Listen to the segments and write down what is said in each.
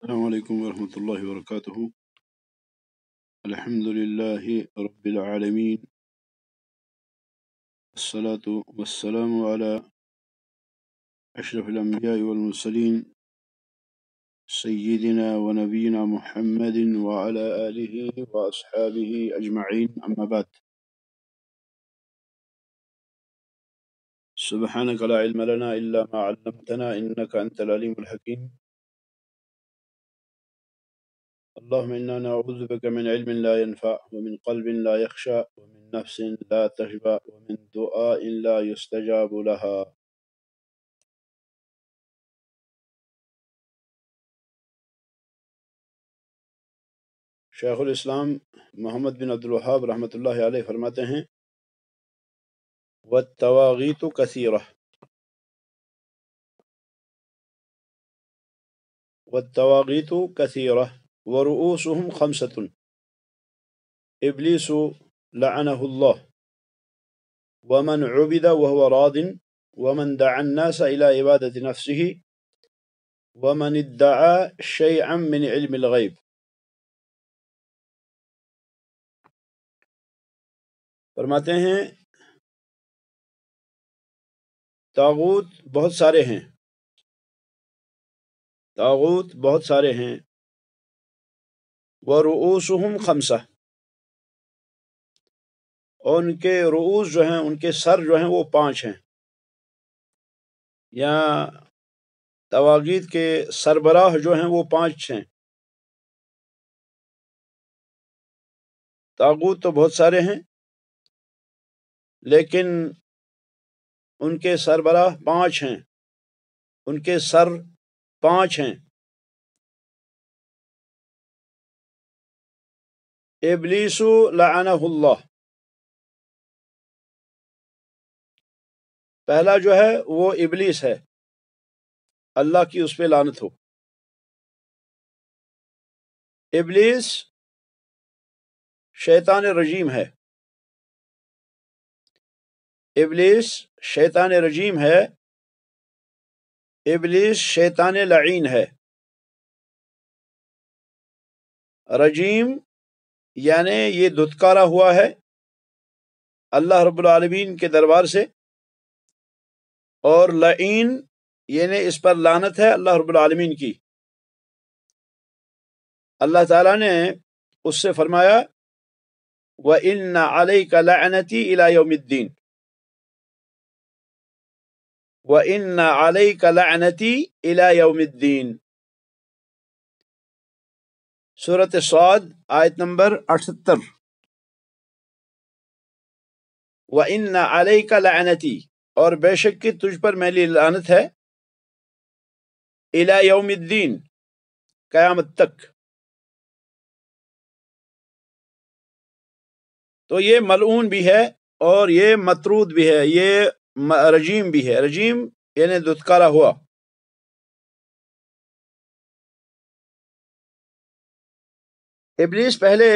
السلام علیکم ورحمۃ اللہ وبرکاتہ۔ الحمد للہ رب العالمین، الصلاۃ والسلام علی اشرف الانبیاء والمرسلین، سیدنا ونبینا محمد وعلی آلہ واصحابہ اجمعین، اما بعد۔ سبحانک لا علم لنا الا ما علمتنا انک انت العلیم الحکیم۔ اللهم إنا نعوذ بك من علم لا ينفع ومن قلب لا يخشى ومن نفس لا تشبع ومن دعاء لا يستجاب لها۔ شیخ الاسلام محمد بن عبد الوہاب رحمۃ اللہ علیہ فرماتے ہیں والتواغیت کثیرہ، والتواغیت کثیرہ ورؤوسهم خمسۃ، ابلیس لعنہ اللہ ومن عبد وهو راض ومن دعا الناس الى عبادة نفسه ومن ادعى شيئا من علم الغیب۔ فرماتے ہیں طاغوت بہت سارے ہیں، طاغوت بہت سارے ہیں، وَرُؤُوسُهُمْ خَمْسَةٌ، اور ان کے رؤوس جو ہیں، ان کے سر جو ہیں وہ 5 ہیں، یا طواغیت کے سربراہ جو ہیں وہ 5 ہیں۔ طاغوت تو بہت سارے ہیں لیکن ان کے سربراہ 5 ہیں، ان کے سر 5 ہیں۔ ابلیس لعنہ اللہ، پہلا جو ہے وہ ابلیس ہے، اللہ کی اس پہ لعنت ہو۔ ابلیس شیطان رجیم ہے، ابلیس شیطان رجیم ہے، ابلیس شیطان لعین ہے۔ رجیم یعنی یہ دھتکارا ہوا ہے اللہ رب العالمین کے دربار سے، اور لعین یعنی اس پر لعنت ہے اللہ رب العالمین کی۔ اللہ تعالیٰ نے اس سے فرمایا وَإِنَّ عَلَيْكَ لَعْنَتِي إِلَى يَوْمِ الدِّينِ، وَإِنَّ عَلَيْكَ لَعْنَتِي إِلَى يَوْمِ الدِّينِ، سورۃ صاد آیت نمبر 78۔ وَإِنَّ عَلَيْكَ لَعْنَتِي، اور بے شک کہ تجھ پر میری لعنت ہے، إِلَى يَوْمِ الدِّينِ، قیامت تک۔ تو یہ ملعون بھی ہے اور یہ مطرود بھی ہے، یہ رجیم بھی ہے۔ رجیم یعنی دھتکارا ہوا۔ ابلیس پہلے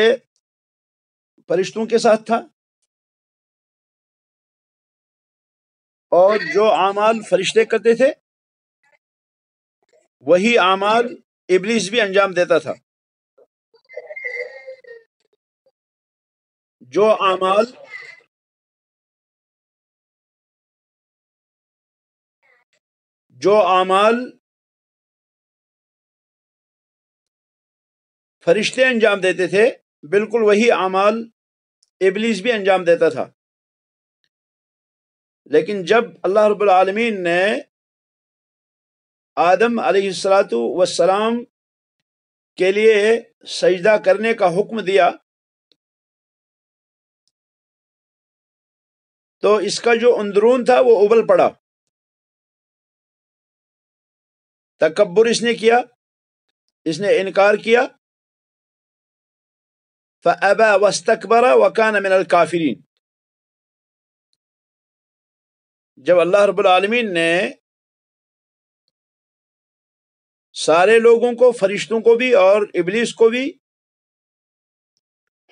فرشتوں کے ساتھ تھا، اور جو اعمال فرشتے کرتے تھے وہی اعمال ابلیس بھی انجام دیتا تھا۔ جو اعمال فرشتے انجام دیتے تھے بالکل وہی اعمال ابلیس بھی انجام دیتا تھا۔ لیکن جب اللہ رب العالمین نے آدم علیہ السلام کے لیے سجدہ کرنے کا حکم دیا تو اس کا جو اندرون تھا وہ ابل پڑا، تکبر اس نے کیا، اس نے انکار کیا، فَأَبَى وَاسْتَكْبَرَ وَكَانَ مِنَ الْكَافِرِينَ۔ جب اللہ رب العالمین نے سارے لوگوں کو، فرشتوں کو بھی اور ابلیس کو بھی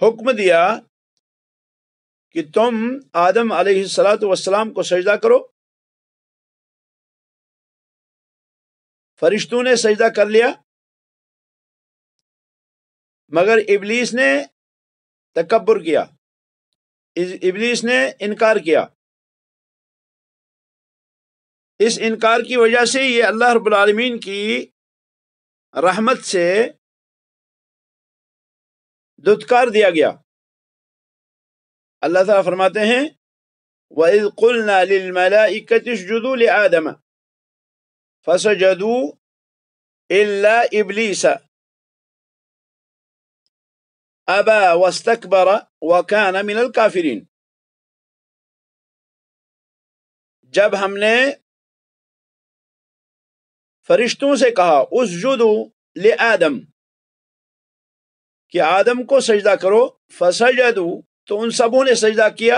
حکم دیا کہ تم آدم علیہ السلام کو سجدہ کرو، فرشتوں نے سجدہ کر لیا، مگر ابلیس نے تکبر کیا، ابلیس نے انکار کیا۔ اس انکار کی وجہ سے یہ اللہ رب العالمین کی رحمت سے دھتکار دیا گیا۔ اللہ تعالیٰ فرماتے ہیں وَإِذْ قُلْنَا لِلْمَلَائِكَةِ اسْجُدُوا لِآدَمَ فَسَجَدُوا إِلَّا إِبْلِيسَ أَبَى وَاسْتَكْبَرَ وَكَانَ مِنَ الْكَافِرِينَ۔ جب ہم نے فرشتوں سے کہا اسجدوا لآدم کہ آدم کو سجدہ کرو، فسجدوا تو ان سبوں نے سجدہ کیا،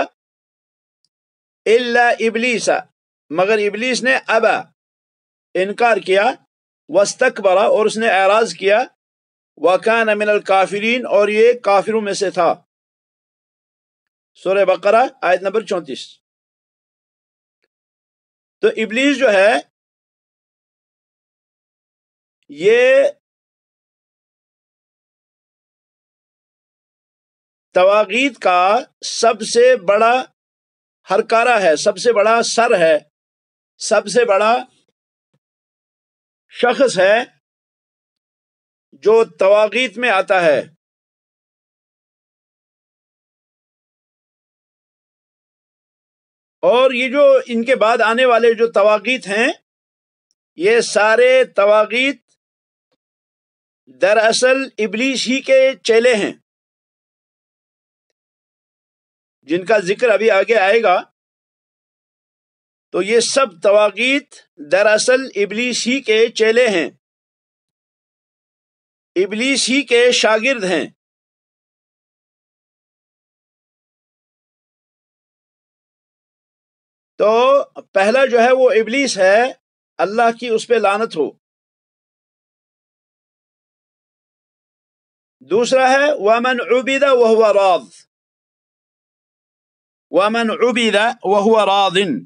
الا ابلیس مگر ابلیس نے ابا انکار کیا، واستکبر اور اس نے اعراض کیا، وکان من الکافرین اور یہ کافروں میں سے تھا۔ سورہ بقرہ آیت نمبر 34۔ تو ابلیس جو ہے یہ طواغیت کا سب سے بڑا ہرکارہ ہے، سب سے بڑا سر ہے، سب سے بڑا شخص ہے جو طواغیت میں آتا ہے۔ اور یہ جو ان کے بعد آنے والے جو طواغیت ہیں، یہ سارے طواغیت دراصل ابلیس ہی کے چیلے ہیں، جن کا ذکر ابھی آگے آئے گا۔ تو یہ سب طواغیت دراصل ابلیس ہی کے چیلے ہیں، ابلیس ہی کے شاگرد ہیں۔ تو پہلا جو ہے وہ ابلیس ہے، اللہ کی اس پہ لعنت ہو۔ دوسرا ہے وَمَنْ عُبِدَ وَهُوَ رَاضٍ، وَمَنْ عُبِدَ وَهُوَ رَاضٍ،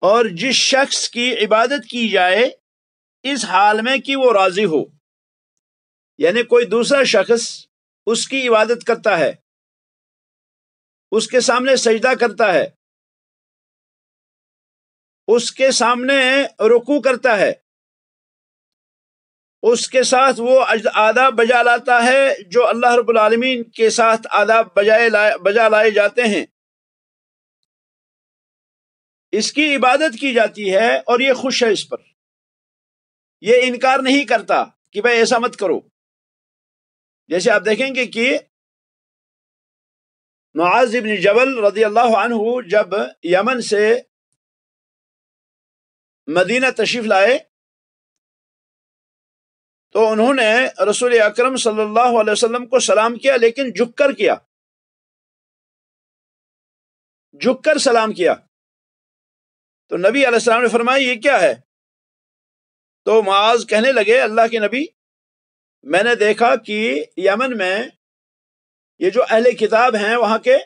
اور جس شخص کی عبادت کی جائے اس حال میں کہ وہ راضی ہو، یعنی کوئی دوسرا شخص اس کی عبادت کرتا ہے، اس کے سامنے سجدہ کرتا ہے، اس کے سامنے رکوع کرتا ہے، اس کے ساتھ وہ آداب بجا لاتا ہے جو اللہ رب العالمین کے ساتھ آداب بجا لائے جاتے ہیں، اس کی عبادت کی جاتی ہے اور یہ خوش ہے اس پر، یہ انکار نہیں کرتا کہ بھائی ایسا مت کرو۔ جیسے آپ دیکھیں گے کہ معاذ بن جبل رضی اللہ عنہ جب یمن سے مدینہ تشریف لائے تو انہوں نے رسول اکرم صلی اللہ علیہ وسلم کو سلام کیا، لیکن جھک کر کیا، جھک کر سلام کیا۔ تو نبی علیہ السلام نے فرمایا یہ کیا ہے؟ تو معاذ کہنے لگے اللہ کے نبی، میں نے دیکھا کہ یمن میں یہ جو اہل کتاب ہیں وہاں کے،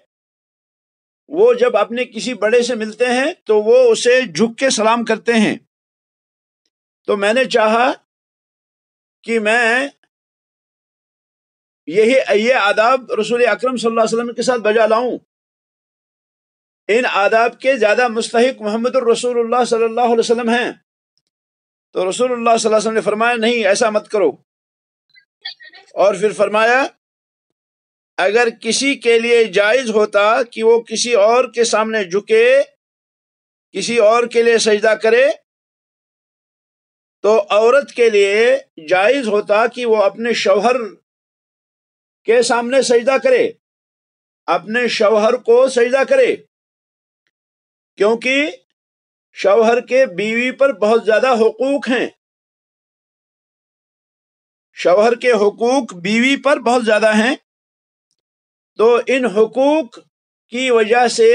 وہ جب اپنے کسی بڑے سے ملتے ہیں تو وہ اسے جھک کے سلام کرتے ہیں، تو میں نے چاہا کہ میں یہ آداب رسول اکرم صلی اللہ علیہ وسلم کے ساتھ بجا لاؤں۔ ان آداب کے زیادہ مستحق محمد الرسول اللہ صلی اللہ علیہ وسلم ہیں۔ تو رسول اللہ صلی اللہ علیہ وسلم نے فرمایا نہیں، ایسا مت کرو۔ اور پھر فرمایا اگر کسی کے لیے جائز ہوتا کہ وہ کسی اور کے سامنے جھکے، کسی اور کے لیے سجدہ کرے، تو عورت کے لیے جائز ہوتا کہ وہ اپنے شوہر کے سامنے سجدہ کرے، اپنے شوہر کو سجدہ کرے، کیونکہ شوہر کے بیوی پر بہت زیادہ حقوق ہیں، شوہر کے حقوق بیوی پر بہت زیادہ ہیں۔ تو ان حقوق کی وجہ سے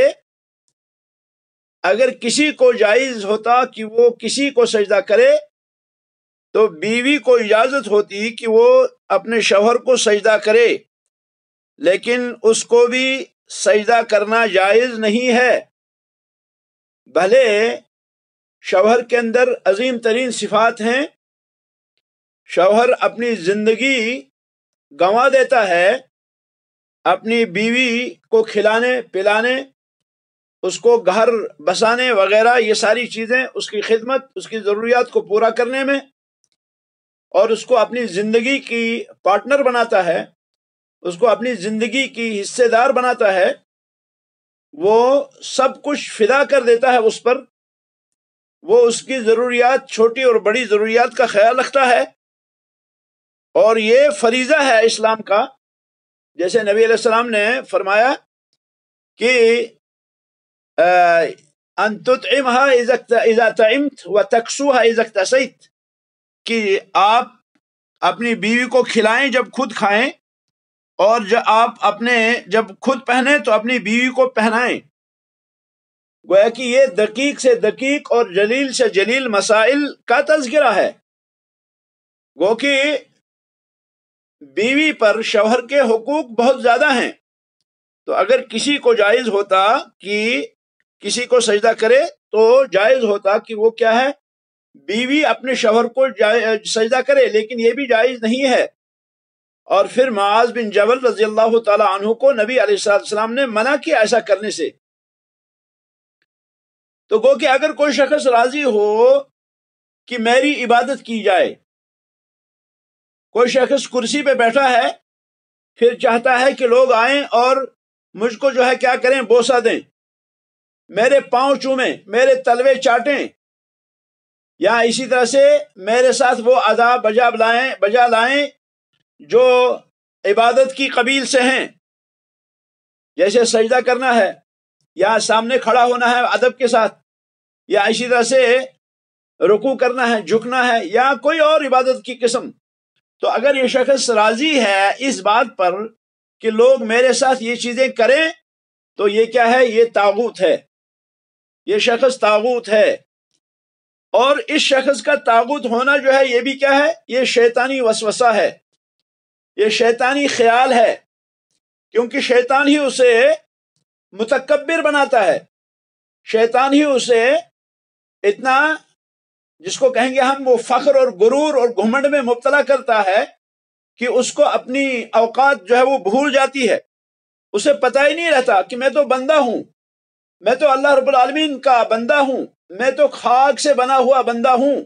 اگر کسی کو جائز ہوتا کہ وہ کسی کو سجدہ کرے تو بیوی کو اجازت ہوتی کہ وہ اپنے شوہر کو سجدہ کرے، لیکن اس کو بھی سجدہ کرنا جائز نہیں ہے۔ بھلے شوہر کے اندر عظیم ترین صفات ہیں، شوہر اپنی زندگی گنوا دیتا ہے اپنی بیوی کو کھلانے پلانے، اس کو گھر بسانے وغیرہ، یہ ساری چیزیں، اس کی خدمت، اس کی ضروریات کو پورا کرنے میں، اور اس کو اپنی زندگی کی پارٹنر بناتا ہے، اس کو اپنی زندگی کی حصے دار بناتا ہے، وہ سب کچھ فدا کر دیتا ہے اس پر، وہ اس کی ضروریات، چھوٹی اور بڑی ضروریات کا خیال رکھتا ہے، اور یہ فریضہ ہے اسلام کا۔ جیسے نبی علیہ السلام نے فرمایا کہ ان تطعمها اذا طعمت وتكسوها اذا اكتسيت، کہ آپ اپنی بیوی کو کھلائیں جب خود کھائیں، اور جب خود پہنیں تو اپنی بیوی کو پہنائیں۔ گویا کہ یہ دقیق سے دقیق اور جلیل سے جلیل مسائل کا تذکرہ ہے۔ گو کہ بیوی پر شوہر کے حقوق بہت زیادہ ہیں، تو اگر کسی کو جائز ہوتا کہ کسی کو سجدہ کرے تو جائز ہوتا کہ وہ کیا ہے، بیوی اپنے شوہر کو سجدہ کرے، لیکن یہ بھی جائز نہیں ہے۔ اور پھر معاذ بن جبل رضی اللہ تعالی عنہ کو نبی علیہ السلام نے منع کیا ایسا کرنے سے۔ تو گو کہ اگر کوئی شخص راضی ہو کہ میری عبادت کی جائے، کوئی شخص کرسی پہ بیٹھا ہے، پھر چاہتا ہے کہ لوگ آئیں اور مجھ کو جو ہے کیا کریں، بوسہ دیں، میرے پاؤں چومیں، میرے تلوے چاٹیں، یا اسی طرح سے میرے ساتھ وہ ادا بجا لائیں جو عبادت کی قبیل سے ہیں، جیسے سجدہ کرنا ہے، یا سامنے کھڑا ہونا ہے ادب کے ساتھ، یا اسی طرح سے رکوع کرنا ہے، جھکنا ہے، یا کوئی اور عبادت کی قسم۔ تو اگر یہ شخص راضی ہے اس بات پر کہ لوگ میرے ساتھ یہ چیزیں کریں، تو یہ کیا ہے، یہ طاغوت ہے، یہ شخص طاغوت ہے۔ اور اس شخص کا طاغوت ہونا جو ہے یہ بھی کیا ہے، یہ شیطانی وسوسہ ہے، یہ شیطانی خیال ہے، کیونکہ شیطان ہی اسے متکبر بناتا ہے، شیطان ہی اسے اتنا، جس کو کہیں گے ہم، وہ فخر اور غرور اور گھمنڈ میں مبتلا کرتا ہے کہ اس کو اپنی اوقات جو ہے وہ بھول جاتی ہے، اسے پتہ ہی نہیں رہتا کہ میں تو بندہ ہوں، میں تو اللہ رب العالمین کا بندہ ہوں، میں تو خاک سے بنا ہوا بندہ ہوں،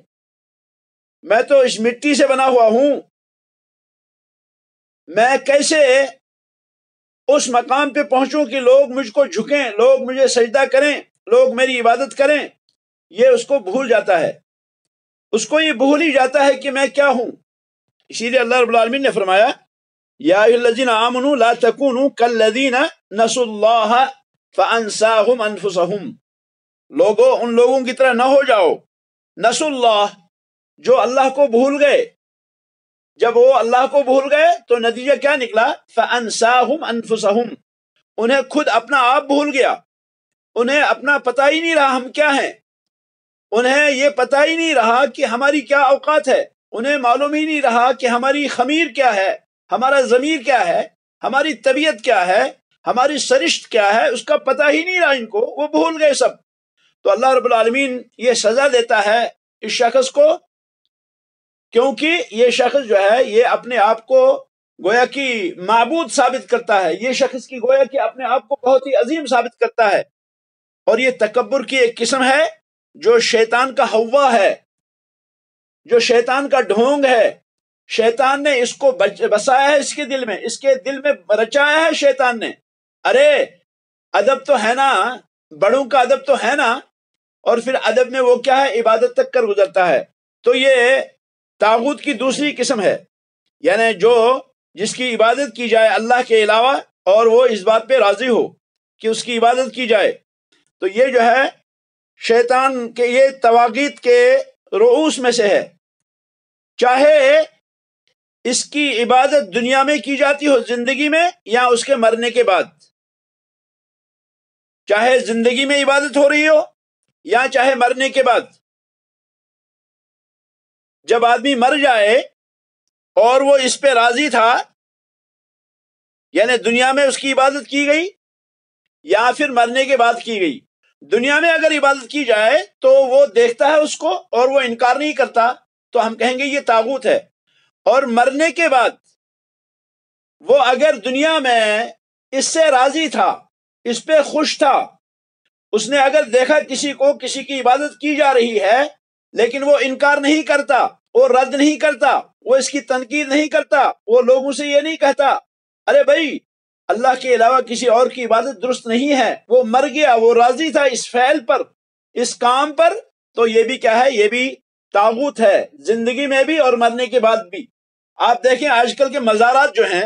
میں تو اس مٹی سے بنا ہوا ہوں، میں کیسے اس مقام پہ پہنچوں کہ لوگ مجھ کو جھکیں، لوگ مجھے سجدہ کریں، لوگ میری عبادت کریں۔ یہ اس کو بھول جاتا ہے، اس کو یہ بھول ہی جاتا ہے کہ میں کیا ہوں۔ اسی لیے اللہ رب العالمین نے فرمایا یا ایھا الذین آمنوا لا تکونوا کالذین نسوا اللہ فانساہم انفسہم، لوگوں ان لوگوں کی طرح نہ ہو جاؤ، نسوا اللہ، جو اللہ کو بھول گئے۔ جب وہ اللہ کو بھول گئے تو نتیجہ کیا نکلا، فانساہم انفسہم، انہیں خود اپنا آپ بھول گیا، انہیں اپنا پتہ ہی نہیں رہا ہم کیا ہیں، انہیں یہ پتہ ہی نہیں رہا کہ ہماری کیا اوقات ہے، انہیں معلوم ہی نہیں رہا کہ ہماری خمیر کیا ہے، ہمارا ضمیر کیا ہے، ہماری طبیعت کیا ہے، ہماری سرشت کیا ہے، اس کا پتہ ہی نہیں رہا ان کو، وہ بھول گئے سب۔ تو اللہ رب العالمین یہ سزا دیتا ہے اس شخص کو، کیونکہ یہ شخص جو ہے یہ اپنے آپ کو گویا کہ معبود ثابت کرتا ہے، یہ شخص کی گویا کہ اپنے آپ کو بہت ہی عظیم ثابت کرتا ہے، اور یہ تکبر کی ایک قسم ہے جو شیطان کا ہوا ہے، جو شیطان کا ڈھونگ ہے۔ شیطان نے اس کو بسایا ہے، اس کے دل میں رچایا ہے شیطان نے۔ ارے ادب تو ہے نا، بڑوں کا ادب تو ہے نا، اور پھر ادب میں وہ کیا ہے، عبادت تک کر گزرتا ہے۔ تو یہ طاغوت کی دوسری قسم ہے، یعنی جس کی عبادت کی جائے اللہ کے علاوہ، اور وہ اس بات پہ راضی ہو کہ اس کی عبادت کی جائے، تو یہ جو ہے شیطان کے، یہ طواغیت کے رؤوس میں سے ہے۔ چاہے اس کی عبادت دنیا میں کی جاتی ہو، زندگی میں، یا اس کے مرنے کے بعد، چاہے زندگی میں عبادت ہو رہی ہو یا چاہے مرنے کے بعد۔ جب آدمی مر جائے اور وہ اس پہ راضی تھا، یعنی دنیا میں اس کی عبادت کی گئی یا پھر مرنے کے بعد کی گئی۔ دنیا میں اگر عبادت کی جائے تو وہ دیکھتا ہے اس کو اور وہ انکار نہیں کرتا، تو ہم کہیں گے یہ طاغوت ہے۔ اور مرنے کے بعد وہ اگر دنیا میں اس سے راضی تھا، اس پہ خوش تھا، اس نے اگر دیکھا کسی کو کسی کی عبادت کی جا رہی ہے لیکن وہ انکار نہیں کرتا، وہ رد نہیں کرتا، وہ اس کی تنقید نہیں کرتا، وہ لوگوں سے یہ نہیں کہتا ارے بھائی اللہ کے علاوہ کسی اور کی عبادت درست نہیں ہے، وہ مر گیا، وہ راضی تھا اس فعل پر، اس کام پر، تو یہ بھی کیا ہے؟ یہ بھی طاغوت ہے، زندگی میں بھی اور مرنے کے بعد بھی۔ آپ دیکھیں آج کل کے مزارات جو ہیں،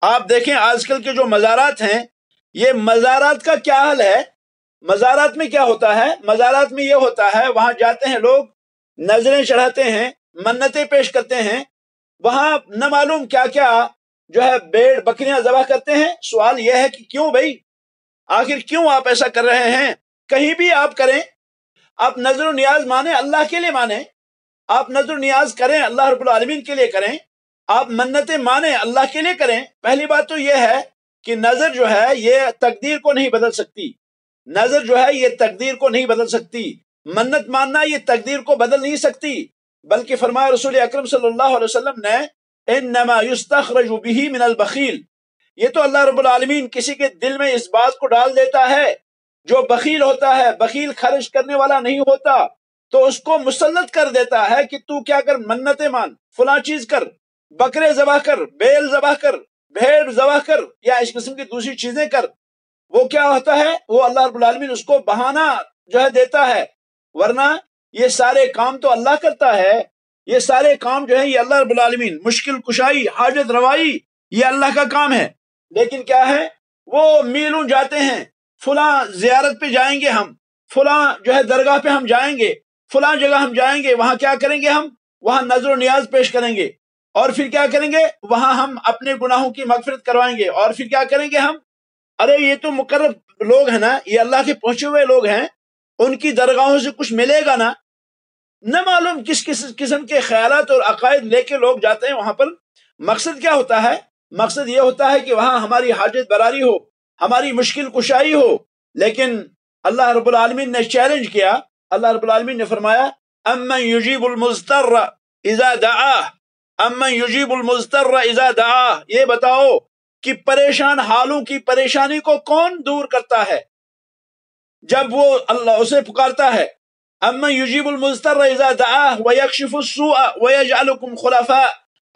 آپ دیکھیں آج کل کے جو مزارات ہیں، یہ مزارات کا کیا حل ہے؟ مزارات میں کیا ہوتا ہے؟ مزارات میں یہ ہوتا ہے وہاں جاتے ہیں لوگ، نظریں چڑھاتے ہیں، منتیں پیش کرتے ہیں، وہاں نہ معلوم کیا کیا جو ہے بھیڑ بکریاں ذبح کرتے ہیں۔ سوال یہ ہے کہ کیوں بھائی؟ آخر کیوں آپ ایسا کر رہے ہیں؟ کہیں بھی آپ کریں، آپ نظر و نیاز مانیں، اللہ کے لیے مانیں، آپ نظر و نیاز کریں اللہ رب العالمین کے لیے کریں، آپ منتیں مانیں اللہ کے لیے کریں۔ پہلی بات تو یہ ہے کہ نظر جو ہے یہ تقدیر کو نہیں بدل سکتی، نظر جو ہے یہ تقدیر کو نہیں بدل سکتی، منت ماننا یہ تقدیر کو بدل نہیں سکتی، بلکہ فرمایا رسول اکرم صلی اللہ علیہ وسلم نے انما یستخرج به من البخیل، یہ تو اللہ رب العالمین کسی کے دل میں اس بات کو ڈال دیتا ہے، جو بخیل ہوتا ہے، بخیل خرچ کرنے والا نہیں ہوتا، تو اس کو مسلط کر دیتا ہے کہ تو کیا کر، منتیں مان، فلاں چیز کر، بکرے ذبح کر، بیل ذبح کر، بھیڑ ذبح کر، یا اس قسم کی دوسری چیزیں کر۔ وہ کیا ہوتا ہے؟ وہ اللہ رب العالمین اس کو بہانہ جو ہے دیتا ہے، ورنہ یہ سارے کام تو اللہ کرتا ہے، یہ سارے کام جو ہے یہ اللہ رب العالمین، مشکل کشائی، حاجت روائی، یہ اللہ کا کام ہے۔ لیکن کیا ہے؟ وہ میلوں جاتے ہیں، فلاں زیارت پہ جائیں گے ہم، فلاں جو ہے درگاہ پہ ہم جائیں گے، فلاں جگہ ہم جائیں گے، وہاں کیا کریں گے؟ ہم وہاں نظر و نیاز پیش کریں گے، اور پھر کیا کریں گے؟ وہاں ہم اپنے گناہوں کی مغفرت کروائیں گے، اور پھر کیا کریں گے ہم؟ ارے یہ تو مقرب لوگ ہیں نا، یہ اللہ کے پہنچے ہوئے لوگ ہیں، ان کی درگاہوں سے کچھ ملے گا نا؟ نہ معلوم کس قسم کے خیالات اور عقائد لے کے لوگ جاتے ہیں وہاں پر۔ مقصد کیا ہوتا ہے؟ مقصد یہ ہوتا ہے کہ وہاں ہماری حاجت براری ہو، ہماری مشکل کشائی ہو۔ لیکن اللہ رب العالمین نے چیلنج کیا، اللہ رب العالمین نے فرمایا امن یجیب المضطر اذا دعاہ، امن یجیب المضطر اذا دعاہ، یہ بتاؤ کہ پریشان حالوں کی پریشانی کو کون دور کرتا ہے جب وہ اللہ اسے پکارتا ہے؟ امن یجیب المضطر اذا دعاہ ویکشف السوء ویجعلکم خلفاء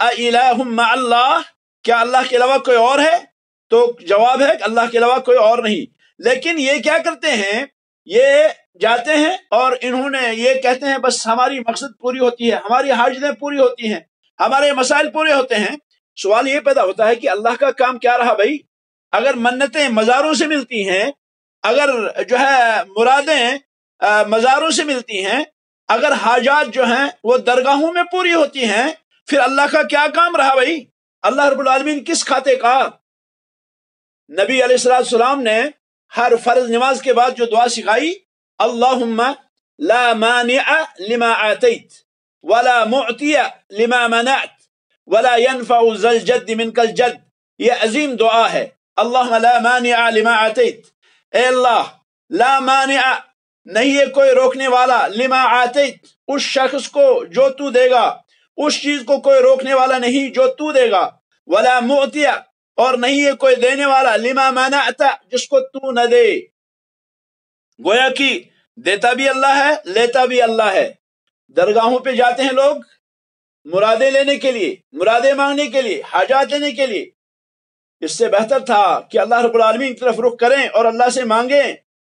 الہ مع اللہ، کیا اللہ کے علاوہ کوئی اور ہے؟ تو جواب ہے کہ اللہ کے علاوہ کوئی اور نہیں۔ لیکن یہ کیا کرتے ہیں؟ یہ جاتے ہیں اور انہوں نے یہ کہتے ہیں بس ہماری مقصد پوری ہوتی ہے، ہماری حاجتیں پوری ہوتی ہیں، ہمارے مسائل پورے ہوتے ہیں۔ سوال یہ پیدا ہوتا ہے کہ اللہ کا کام کیا رہا بھائی؟ اگر منتیں مزاروں سے ملتی ہیں، اگر جو ہے مرادیں مزاروں سے ملتی ہیں، اگر حاجات جو ہیں وہ درگاہوں میں پوری ہوتی ہیں، پھر اللہ کا کیا کام رہا بھائی؟ اللہ رب العالمین کس کھاتے کا؟ نبی علیہ السلام نے ہر فرض نماز کے بعد جو دعا سکھائی، اللہم لا مانع لما آتیت ولا معطی لما منعت ولا ينفع ذا الجد منک الجد، یہ عظیم دعا ہے۔ اللہم لا مانع لما آتیت، اے اللہ لا مانع، نہیں ہے کوئی روکنے والا، لما آتیت، اس شخص کو جو تو دے گا، اس چیز کو کوئی روکنے والا نہیں جو تو دے گا، ولا معطی، اور نہیں ہے کوئی دینے والا، لما منعت، جس کو تو نہ دے۔ گویا کہ دیتا بھی اللہ ہے، لیتا بھی اللہ ہے۔ درگاہوں پہ جاتے ہیں لوگ مرادیں لینے کے لیے، مرادیں مانگنے کے لیے، حاجات لینے کے لیے۔ اس سے بہتر تھا کہ اللہ رب العالمین کی طرف رخ کریں اور اللہ سے مانگیں،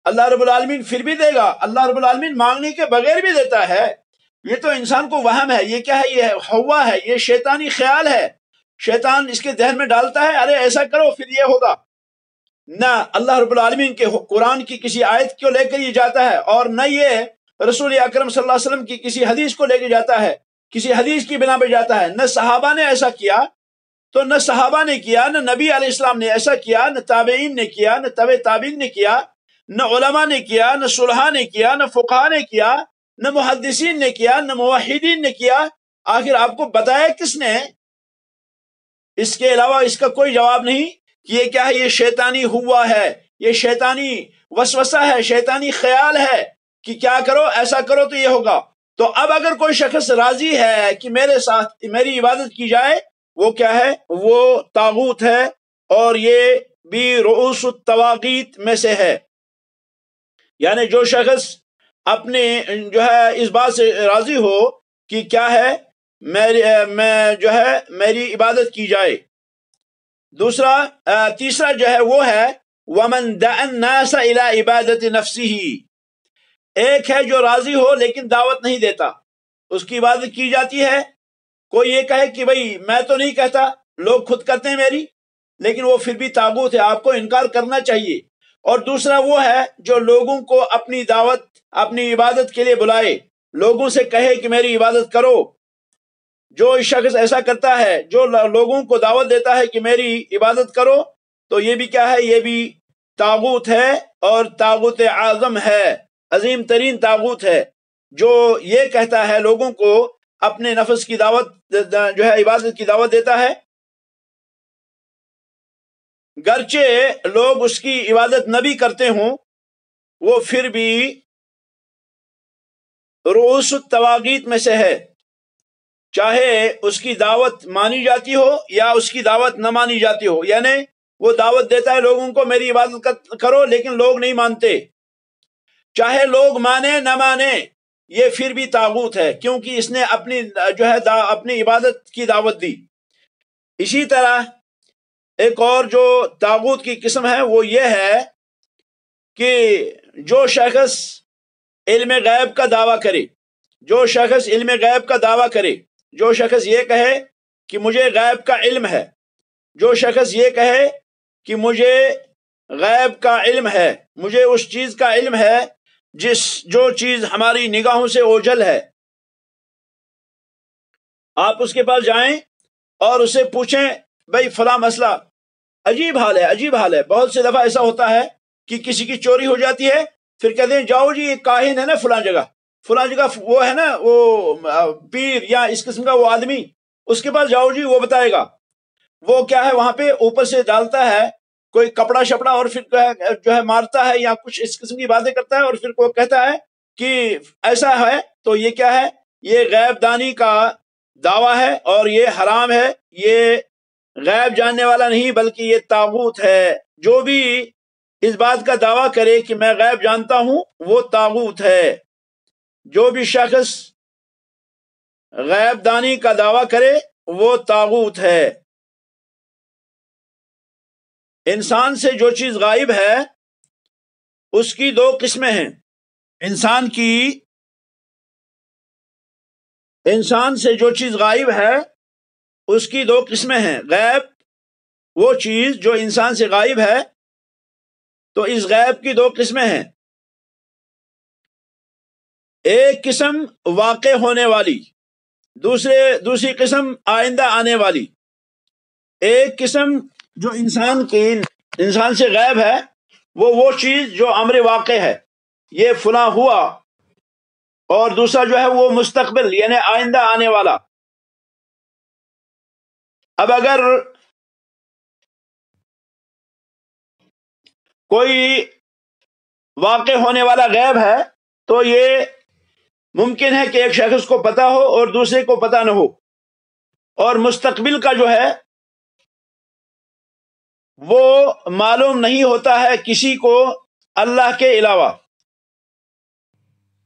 اللہ رب العالمین پھر بھی دے گا۔ اللہ رب العالمین مانگنے کے بغیر بھی دیتا ہے۔ یہ تو انسان کو وہم ہے، یہ کیا ہے؟ یہ ہوا ہے، یہ شیطانی خیال ہے۔ شیطان اس کے ذہن میں ڈالتا ہے ارے ایسا کرو پھر یہ ہوگا۔ نہ اللہ رب العالمین کے قرآن کی کسی آیت کو لے کر یہ جاتا ہے، اور نہ یہ رسول اکرم صلی اللہ علیہ وسلم کی کسی حدیث کو لے کے جاتا ہے، کسی حدیث کی بنا پہ جاتا ہے۔ نہ صحابہ نے ایسا کیا، تو نہ صحابہ نے کیا، نہ نبی علیہ السلام نے ایسا کیا، نہ تابعین نے کیا، نہ تبع تابعین نے کیا، نہ علماء نے کیا، نہ صلحاء نے کیا، نہ فقہاء نے کیا، نہ محدثین نے کیا، نہ موحدین نے کیا۔ آخر آپ کو بتایا کس نے؟ اس کے علاوہ اس کا کوئی جواب نہیں کہ یہ کیا ہے؟ یہ شیطانی ہوا ہے، یہ شیطانی وسوسہ ہے، شیطانی خیال ہے کہ کیا کرو، ایسا کرو تو یہ ہوگا۔ تو اب اگر کوئی شخص راضی ہے کہ میرے ساتھ میری عبادت کی جائے، وہ کیا ہے؟ وہ طاغوت ہے، اور یہ بھی رؤوس الطواغیت میں سے ہے۔ یعنی جو شخص اپنے جو ہے اس بات سے راضی ہو کہ کیا ہے، میری عبادت کی جائے۔ تیسرا جو ہے وہ ہے وَمَنْ دَعَ النَّاسَ إِلَىٰ عِبَادَةِ نَفْسِهِ۔ ایک ہے جو راضی ہو لیکن دعوت نہیں دیتا، اس کی عبادت کی جاتی ہے، کوئی یہ کہے کہ بھئی میں تو نہیں کہتا، لوگ خود کرتے ہیں میری، لیکن وہ پھر بھی طاغوت ہے، آپ کو انکار کرنا چاہیے۔ اور دوسرا وہ ہے جو لوگوں کو اپنی دعوت، اپنی عبادت کے لیے بلائے، لوگوں سے کہے کہ میری عبادت کرو۔ جو شخص ایسا کرتا ہے، جو لوگوں کو دعوت دیتا ہے کہ میری عبادت کرو، تو یہ بھی کیا ہے؟ یہ بھی طاغوت ہے، اور طاغوت اعظم ہے، عظیم ترین طاغوت ہے، جو یہ کہتا ہے لوگوں کو اپنے نفس کی دعوت جو ہے عبادت کی دعوت دیتا ہے، گرچہ لوگ اس کی عبادت نہ بھی کرتے ہوں، وہ پھر بھی رؤوس الطواغیت میں سے ہے، چاہے اس کی دعوت مانی جاتی ہو یا اس کی دعوت نہ مانی جاتی ہو۔ یعنی وہ دعوت دیتا ہے لوگوں کو میری عبادت کرو، لیکن لوگ نہیں مانتے، چاہے لوگ مانے نہ مانے، یہ پھر بھی طاغوت ہے، کیونکہ اس نے اپنی جو ہے اپنی عبادت کی دعوت دی۔ اسی طرح ایک اور جو طاغوت کی قسم ہے وہ یہ ہے کہ جو شخص علم غیب کا دعویٰ کرے، جو شخص علم غیب کا دعویٰ کرے، جو شخص یہ کہے کہ مجھے غیب کا علم ہے، جو شخص یہ کہے کہ مجھے غیب کا علم ہے، مجھے اس چیز کا علم ہے جو چیز ہماری نگاہوں سے اوجھل ہے، آپ اس کے پاس جائیں اور اسے پوچھیں بھئی فلاں مسئلہ، عجیب حال ہے، عجیب حال ہے، بہت سے دفعہ ایسا ہوتا ہے کہ کسی کی چوری ہو جاتی ہے، پھر کہتے ہیں جاؤ جی ایک کاہن ہے نا فلاں جگہ وہ ہے نا، وہ پیر یا اس قسم کا وہ آدمی، اس کے پاس جاؤ جی، وہ بتائے گا۔ وہ کیا ہے، وہاں پہ اوپر سے ڈالتا ہے کوئی کپڑا شپڑا، اور پھر جو ہے مارتا ہے یا کچھ اس قسم کی باتیں کرتا ہے، اور پھر وہ کہتا ہے کہ ایسا ہے۔ تو یہ کیا ہے؟ یہ غیب دانی کا دعویٰ ہے، اور یہ حرام ہے، یہ غیب جاننے والا نہیں بلکہ یہ طاغوت ہے۔ جو بھی اس بات کا دعویٰ کرے کہ میں غیب جانتا ہوں، وہ طاغوت ہے۔ جو بھی شخص غیب دانی کا دعویٰ کرے وہ طاغوت ہے۔ انسان سے جو چیز غائب ہے اس کی دو قسمیں ہیں۔ انسان سے جو چیز غائب ہے اس کی دو قسمیں ہیں۔ غیب وہ چیز جو انسان سے غائب ہے، تو اس غیب کی دو قسمیں ہیں۔ ایک قسم واقع ہونے والی، دوسری قسم آئندہ آنے والی۔ ایک قسم جو انسان سے غائب ہے، وہ چیز جو امر واقع ہے، یہ فلاں ہوا، اور دوسرا جو ہے وہ مستقبل یعنی آئندہ آنے والا۔ اب اگر کوئی واقع ہونے والا غیب ہے تو یہ ممکن ہے کہ ایک شخص کو پتا ہو اور دوسرے کو پتا نہ ہو، اور مستقبل کا جو ہے وہ معلوم نہیں ہوتا ہے کسی کو اللہ کے علاوہ۔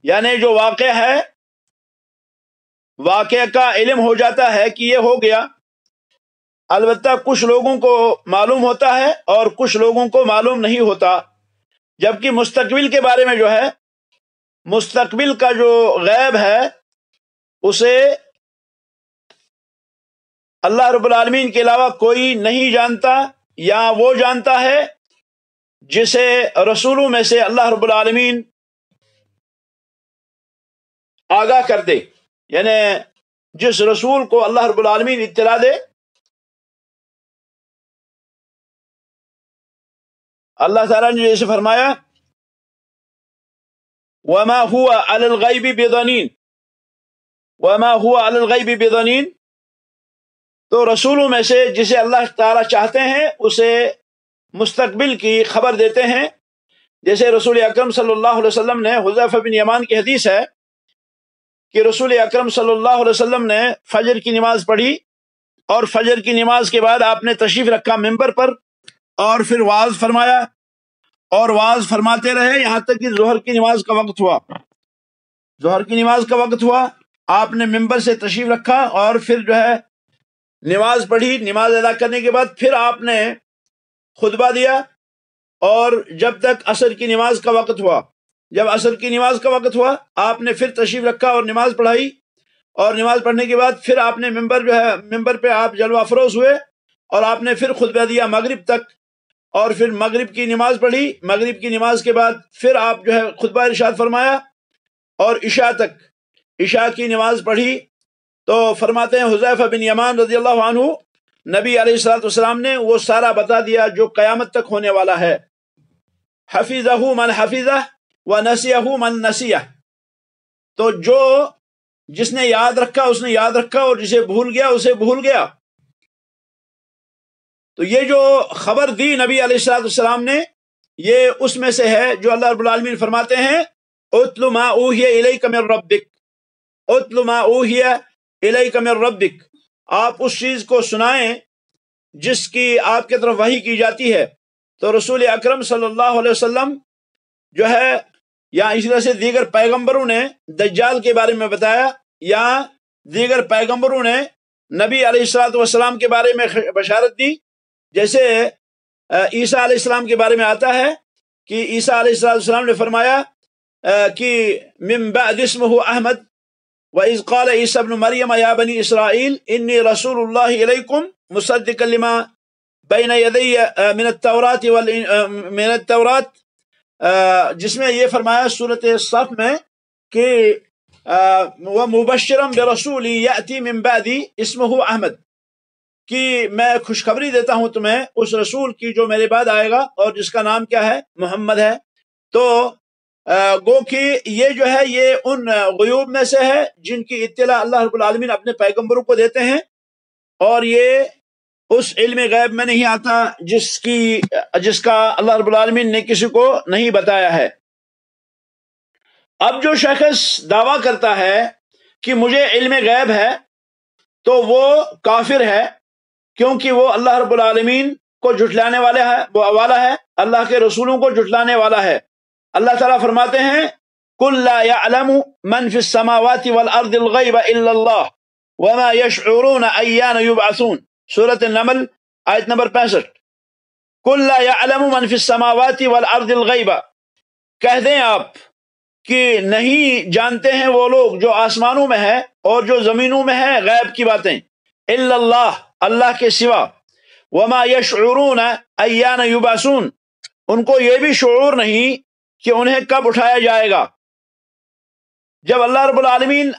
یعنی جو واقع ہے، واقع کا علم ہو جاتا ہے کہ یہ ہو گیا، البتہ کچھ لوگوں کو معلوم ہوتا ہے اور کچھ لوگوں کو معلوم نہیں ہوتا۔ جبکہ مستقبل کے بارے میں جو ہے، مستقبل کا جو غیب ہے اسے اللہ رب العالمین کے علاوہ کوئی نہیں جانتا، یا وہ جانتا ہے جسے رسولوں میں سے اللہ رب العالمین آگاہ کر دے، یعنی جس رسول کو اللہ رب العالمین اطلاع دے۔ اللہ تعالیٰ نے جیسے فرمایا وَمَا هُوَ عَلَى الْغَيْبِ بِضَنِينٍ، وَمَا هُوَ عَلَى الْغَيْبِ بِضَنِينٍ، تو رسولوں میں سے جسے اللہ تعالیٰ چاہتے ہیں اسے مستقبل کی خبر دیتے ہیں۔ جیسے رسول اکرم صلی اللہ علیہ وسلم نے، حذیفہ بن یمان کی حدیث ہے کہ رسول اکرم صلی اللہ علیہ وسلم نے فجر کی نماز پڑھی، اور فجر کی نماز کے بعد آپ نے تشریف رکھا ممبر پر، اور پھر وعظ فرمایا، اور وعظ فرماتے رہے یہاں تک کہ ظہر کی نماز کا وقت ہوا۔ ظہر کی نماز کا وقت ہوا، آپ نے ممبر سے تشریف رکھا اور پھر جو ہے نماز پڑھی۔ نماز ادا کرنے کے بعد پھر آپ نے خطبہ دیا، اور جب تک عصر کی نماز کا وقت ہوا، جب عصر کی نماز کا وقت ہوا آپ نے پھر تشریف رکھا اور نماز پڑھائی، اور نماز پڑھنے کے بعد پھر آپ نے ممبر پہ آپ جلوہ افروز ہوئے، اور آپ نے پھر خطبہ دیا مغرب تک، اور پھر مغرب کی نماز پڑھی۔ مغرب کی نماز کے بعد پھر آپ جو ہے خطبہ ارشاد فرمایا، اور عشاء تک عشاء کی نماز پڑھی۔ تو فرماتے ہیں حذیفہ بن یمان رضی اللہ عنہ، نبی علیہ الصلوۃ والسلام نے وہ سارا بتا دیا جو قیامت تک ہونے والا ہے۔ حفظہ من حفظہ ونسیہ من نسیہ، تو جس نے یاد رکھا اس نے یاد رکھا، اور جسے بھول گیا اسے بھول گیا۔ تو یہ جو خبر دی نبی علیہ الصلوۃ والسلام نے، یہ اس میں سے ہے جو اللہ رب العالمین فرماتے ہیں اتل ما اوحی الیک من ربک، اتل ما اوحی الیک من ربک، آپ اس چیز کو سنائیں جس کی آپ کی طرف وحی کی جاتی ہے۔ تو رسول اکرم صلی اللہ علیہ وسلم جو ہے، یا اسی طرح سے دیگر پیغمبروں نے دجال کے بارے میں بتایا، یا دیگر پیغمبروں نے نبی علیہ الصلوۃ والسلام کے بارے میں بشارت دی۔ جیسے عیسیٰ علیہ السلام کے بارے میں آتا ہے کہ عیسیٰ علیہ السلام نے فرمایا کہ من بعد اسمہ احمد وَإِذْ قَالَ عِيسَى ابْنُ مَرْيَمَ يَا بَنِي إِسْرَائِيلَ إِنِّي رَسُولُ اللَّهِ إِلَيْكُمْ مُصَدِّقًا لِمَا بَيْنَ يَدَيَّ مِنَ التَّوْرَاةِ، جس میں یہ فرمایا سورۃ صف میں کہ وَمُبَشِّرًا بِرَسُولٍ يَأْتِي مِن بَعْدِي اسمہ احمد، کہ میں خوشخبری دیتا ہوں تمہیں اس رسول کی جو میرے بعد آئے گا اور جس کا نام کیا ہے؟ محمد ہے۔ تو گو کہ یہ جو ہے یہ ان غیوب میں سے ہے جن کی اطلاع اللہ رب العالمین اپنے پیغمبروں کو دیتے ہیں، اور یہ اس علم غیب میں نہیں آتا جس کا اللہ رب العالمین نے کسی کو نہیں بتایا ہے۔ اب جو شخص دعویٰ کرتا ہے کہ مجھے علم غیب ہے تو وہ کافر ہے، کیونکہ وہ اللہ رب العالمین کو جھٹلانے والا ہے، اللہ کے رسولوں کو جھٹلانے والا ہے۔ اللہ تعالیٰ فرماتے ہیں قُلْ لَا يَعْلَمُ مَنْ فِي السَّمَاوَاتِ وَالْأَرْضِ الْغَيْبَ إِلَّا اللَّهُ وَمَا يَشْعُرُونَ أَيَّانَ يُبْعَثُونَ، سورۃ النمل آیت نمبر 65۔ قُلْ لَا يَعْلَمُ مَنْ فِي السَّمَاوَاتِ وَالْأَرْضِ الْغَيْبَ، کہہ دیں آپ کہ نہیں جانتے ہیں وہ لوگ جو آسمانوں میں ہے اور جو زمینوں میں ہے غیب کی باتیں، الا اللہ، اللہ کے سوا، وما یشعرون ایان یبعثون، ان کو یہ بھی شعور نہیں کہ انہیں کب اٹھایا جائے گا۔ جب اللہ رب العالمین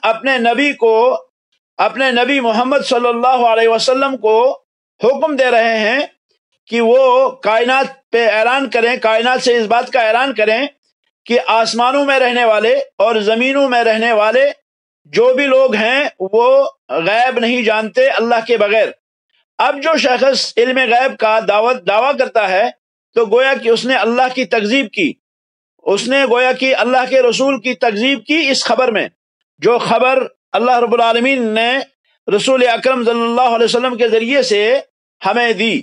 اپنے نبی محمد صلی اللہ علیہ وسلم کو حکم دے رہے ہیں کہ وہ کائنات پہ اعلان کریں، کائنات سے اس بات کا اعلان کریں کہ آسمانوں میں رہنے والے اور زمینوں میں رہنے والے جو بھی لوگ ہیں وہ غیب نہیں جانتے اللہ کے بغیر۔ اب جو شخص علم غیب کا دعویٰ کرتا ہے تو گویا کہ اس نے اللہ کی تکذیب کی، اس نے گویا کہ اللہ کے رسول کی تکذیب کی اس خبر میں، جو خبر اللہ رب العالمین نے رسول اکرم صلی اللہ علیہ وسلم کے ذریعے سے ہمیں دی۔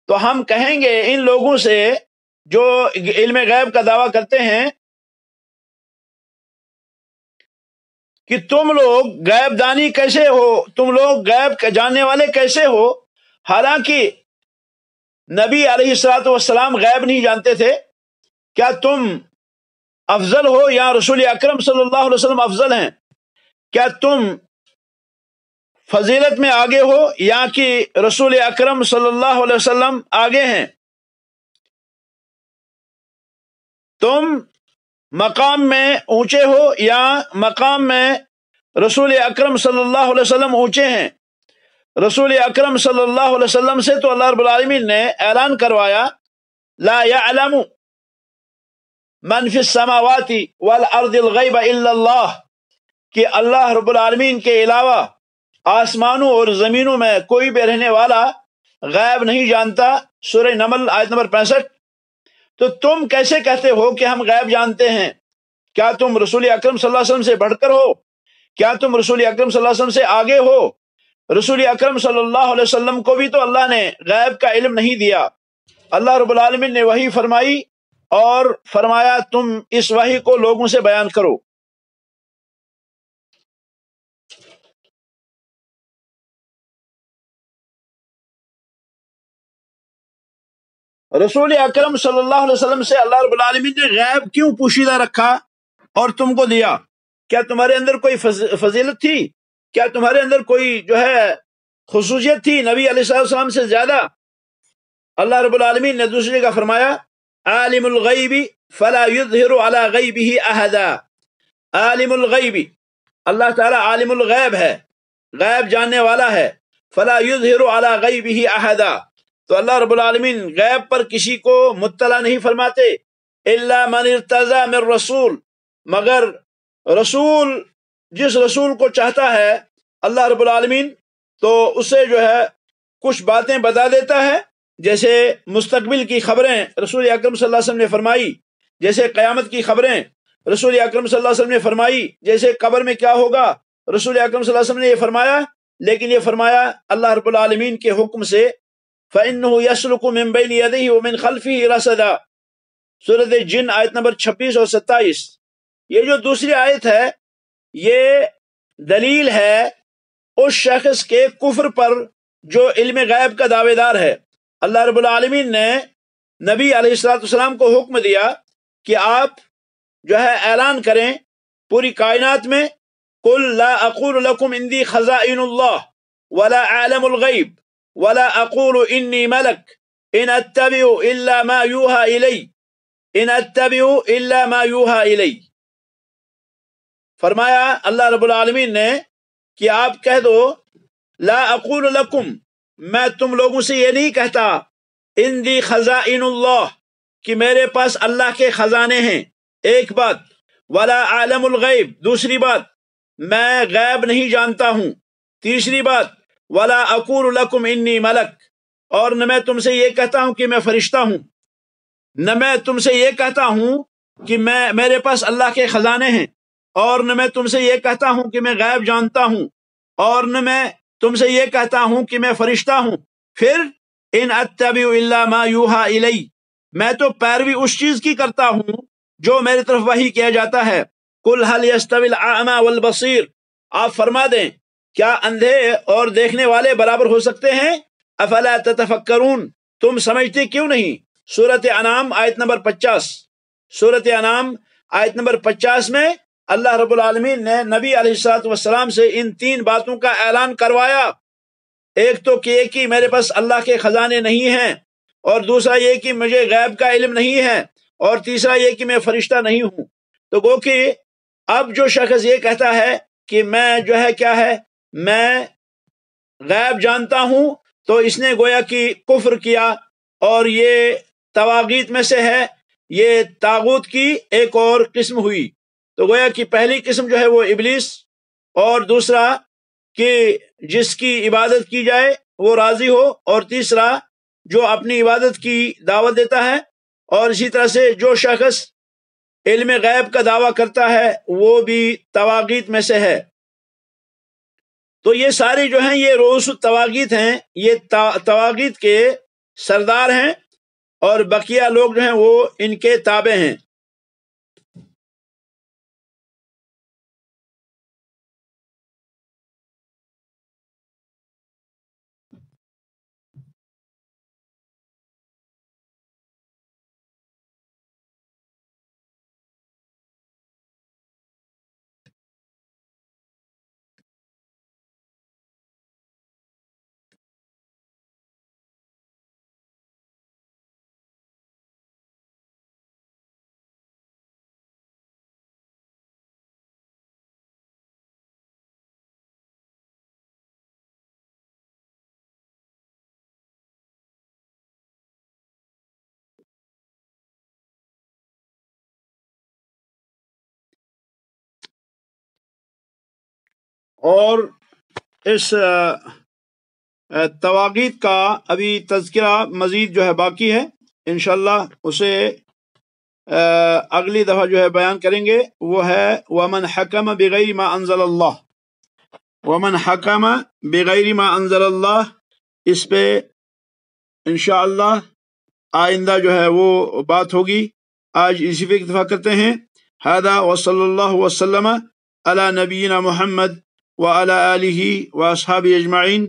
تو ہم کہیں گے ان لوگوں سے جو علم غیب کا دعویٰ کرتے ہیں کہ تم لوگ غیب دانی کیسے ہو، تم لوگ غیب جاننے والے کیسے ہو، حالانکہ نبی علیہ الصلوۃ والسلام غیب نہیں جانتے تھے؟ کیا تم افضل ہو یا رسول اکرم صلی اللہ علیہ وسلم افضل ہیں؟ کیا تم فضیلت میں آگے ہو یا کہ رسول اکرم صلی اللہ علیہ وسلم آگے ہیں؟ تم مقام میں اونچے ہو یا مقام میں رسول اکرم صلی اللہ علیہ وسلم اونچے ہیں؟ رسول اکرم صلی اللہ علیہ وسلم سے تو اللہ رب العالمین نے اعلان کروایا لا يعلم من فی السماوات والارض الغیب الا اللہ، کہ اللہ رب العالمین کے علاوہ آسمانوں اور زمینوں میں کوئی بھی رہنے والا غیب نہیں جانتا، سورہ نمل آیت نمبر 65۔ تو تم کیسے کہتے ہو کہ ہم غیب جانتے ہیں؟ کیا تم رسول اکرم صلی اللہ علیہ وسلم سے بڑھ کر ہو؟ کیا تم رسول اکرم صلی اللہ علیہ وسلم سے آگے ہو؟ رسول اکرم صلی اللہ علیہ وسلم کو بھی تو اللہ نے غیب کا علم نہیں دیا۔ اللہ رب العالمین نے وحی فرمائی اور فرمایا تم اس وحی کو لوگوں سے بیان کرو۔ رسول اکرم صلی اللہ علیہ وسلم سے اللہ رب العالمین نے غیب کیوں پوشیدہ رکھا اور تم کو دیا؟ کیا تمہارے اندر کوئی فضیلت تھی؟ کیا تمہارے اندر کوئی جو ہے خصوصیت تھی نبی علیہ السلام سے زیادہ؟ اللہ رب العالمین نے دوسری جگہ فرمایا عالم الغیب فلا یظہر علی غیبہ احدا۔ عالم الغیب، اللہ تعالیٰ عالم الغیب ہے، غیب جاننے والا ہے، فلا یظہر علی غیبہ احدا، تو اللہ رب العالمین غیب پر کسی کو مطلع نہیں فرماتے الا من ارتضی من رسول، مگر رسول، جس رسول کو چاہتا ہے اللہ رب العالمین تو اسے جو ہے کچھ باتیں بتا دیتا ہے، جیسے مستقبل کی خبریں رسول اکرم صلی اللہ علیہ وسلم نے فرمائی، جیسے قیامت کی خبریں رسول اکرم صلی اللہ علیہ وسلم نے فرمائی، جیسے قبر میں کیا ہوگا رسول اکرم صلی اللہ علیہ وسلم نے یہ فرمایا، لیکن یہ فرمایا اللہ رب العالمین کے حکم سے فَإِنَّهُ يَسْلُكُ مِن بَيْنِ يَدَيْهِ وَمِن خَلْفِهِ رَصَدًا، سورۃ جن آیت نمبر 26 اور 27۔ یہ جو دوسری آیت ہے یہ دلیل ہے اس شخص کے کفر پر جو علم غیب کا دعوے دار ہے۔ اللہ رب العالمین نے نبی علیہ السلام کو حکم دیا کہ آپ جو ہے اعلان کریں پوری کائنات میں قُلْ لَا أَقُولُ لَكُمْ عِنْدِي خَزَائِنُ اللَّهِ وَلَا أَعْلَمُ الْغَيْبَ وَلَا أَقُولُ إِنِّي مَلَكٌ إِنْ أَتَّبِعُ إِلَّا مَا يُوحَى إِلَيَّ إِنْ أَتَّبِعُ إِلَّا مَا يُوحَى إِلَيَّ۔ فرمایا اللہ رب العالمین نے کہ آپ کہہ دو لا اقول لکم، میں تم لوگوں سے یہ نہیں کہتا عندی خزائن اللہ کہ میرے پاس اللہ کے خزانے ہیں، ایک بات، ولا عالم الغیب، دوسری بات میں غیب نہیں جانتا ہوں، تیسری بات ولا اقول لکم انی ملک، اور نہ میں تم سے یہ کہتا ہوں کہ میں فرشتہ ہوں، نہ میں تم سے یہ کہتا ہوں کہ میرے پاس اللہ کے خزانے ہیں، اور نہ میں تم سے یہ کہتا ہوں کہ میں غیب جانتا ہوں، اور نہ میں تم سے یہ کہتا ہوں کہ میں فرشتہ ہوں۔ پھر ان اتبع الا ما یوحى الی، میں تو پیروی اس چیز کی کرتا ہوں جو میرے طرف وحی کیا جاتا ہے۔ قل هل يستوي الاعمى والبصير، آپ فرما دیں کیا اندھے اور دیکھنے والے برابر ہو سکتے ہیں؟ افلا تتفکرون، تم سمجھتے کیوں نہیں؟ سورۃ انعام آیت نمبر 50، سورۃ انعام آیت نمبر 50 میں اللہ رب العالمین نے نبی علیہ السلام سے ان تین باتوں کا اعلان کروایا، ایک تو کہ ایک ہی میرے پاس اللہ کے خزانے نہیں ہیں، اور دوسرا یہ کہ مجھے غیب کا علم نہیں ہے، اور تیسرا یہ کہ میں فرشتہ نہیں ہوں۔ تو گو کہ اب جو شخص یہ کہتا ہے کہ میں جو ہے کیا ہے میں غیب جانتا ہوں، تو اس نے گویا کہ کفر کیا، اور یہ طواغیت میں سے ہے، یہ طاغوت کی ایک اور قسم ہوئی۔ تو گویا کہ پہلی قسم جو ہے وہ ابلیس، اور دوسرا کہ جس کی عبادت کی جائے وہ راضی ہو، اور تیسرا جو اپنی عبادت کی دعوت دیتا ہے، اور اسی طرح سے جو شخص علم غیب کا دعویٰ کرتا ہے وہ بھی طواغیت میں سے ہے۔ تو یہ ساری جو ہیں یہ رؤوس الطواغیت ہیں، یہ طواغیت کے سردار ہیں، اور بقیہ لوگ جو ہیں وہ ان کے تابع ہیں۔ اور اس طواغیت کا ابھی تذکرہ مزید جو ہے باقی ہے، انشاءاللہ اسے اگلی دفعہ جو ہے بیان کریں گے۔ وہ ہے وَمَنْ حَكَمَ بِغَيْرِ مَا أَنزَلَ اللَّهُ، ومن حکم بغیر ما انزل اللہ، اس پہ انشاءاللہ آئندہ جو ہے وہ بات ہوگی. آج اسی پہ اکتفا کرتے ہیں. هذا وصلی اللہ وسلم علی نبینا محمد وعلی آلہ واصحابہ اجمعین.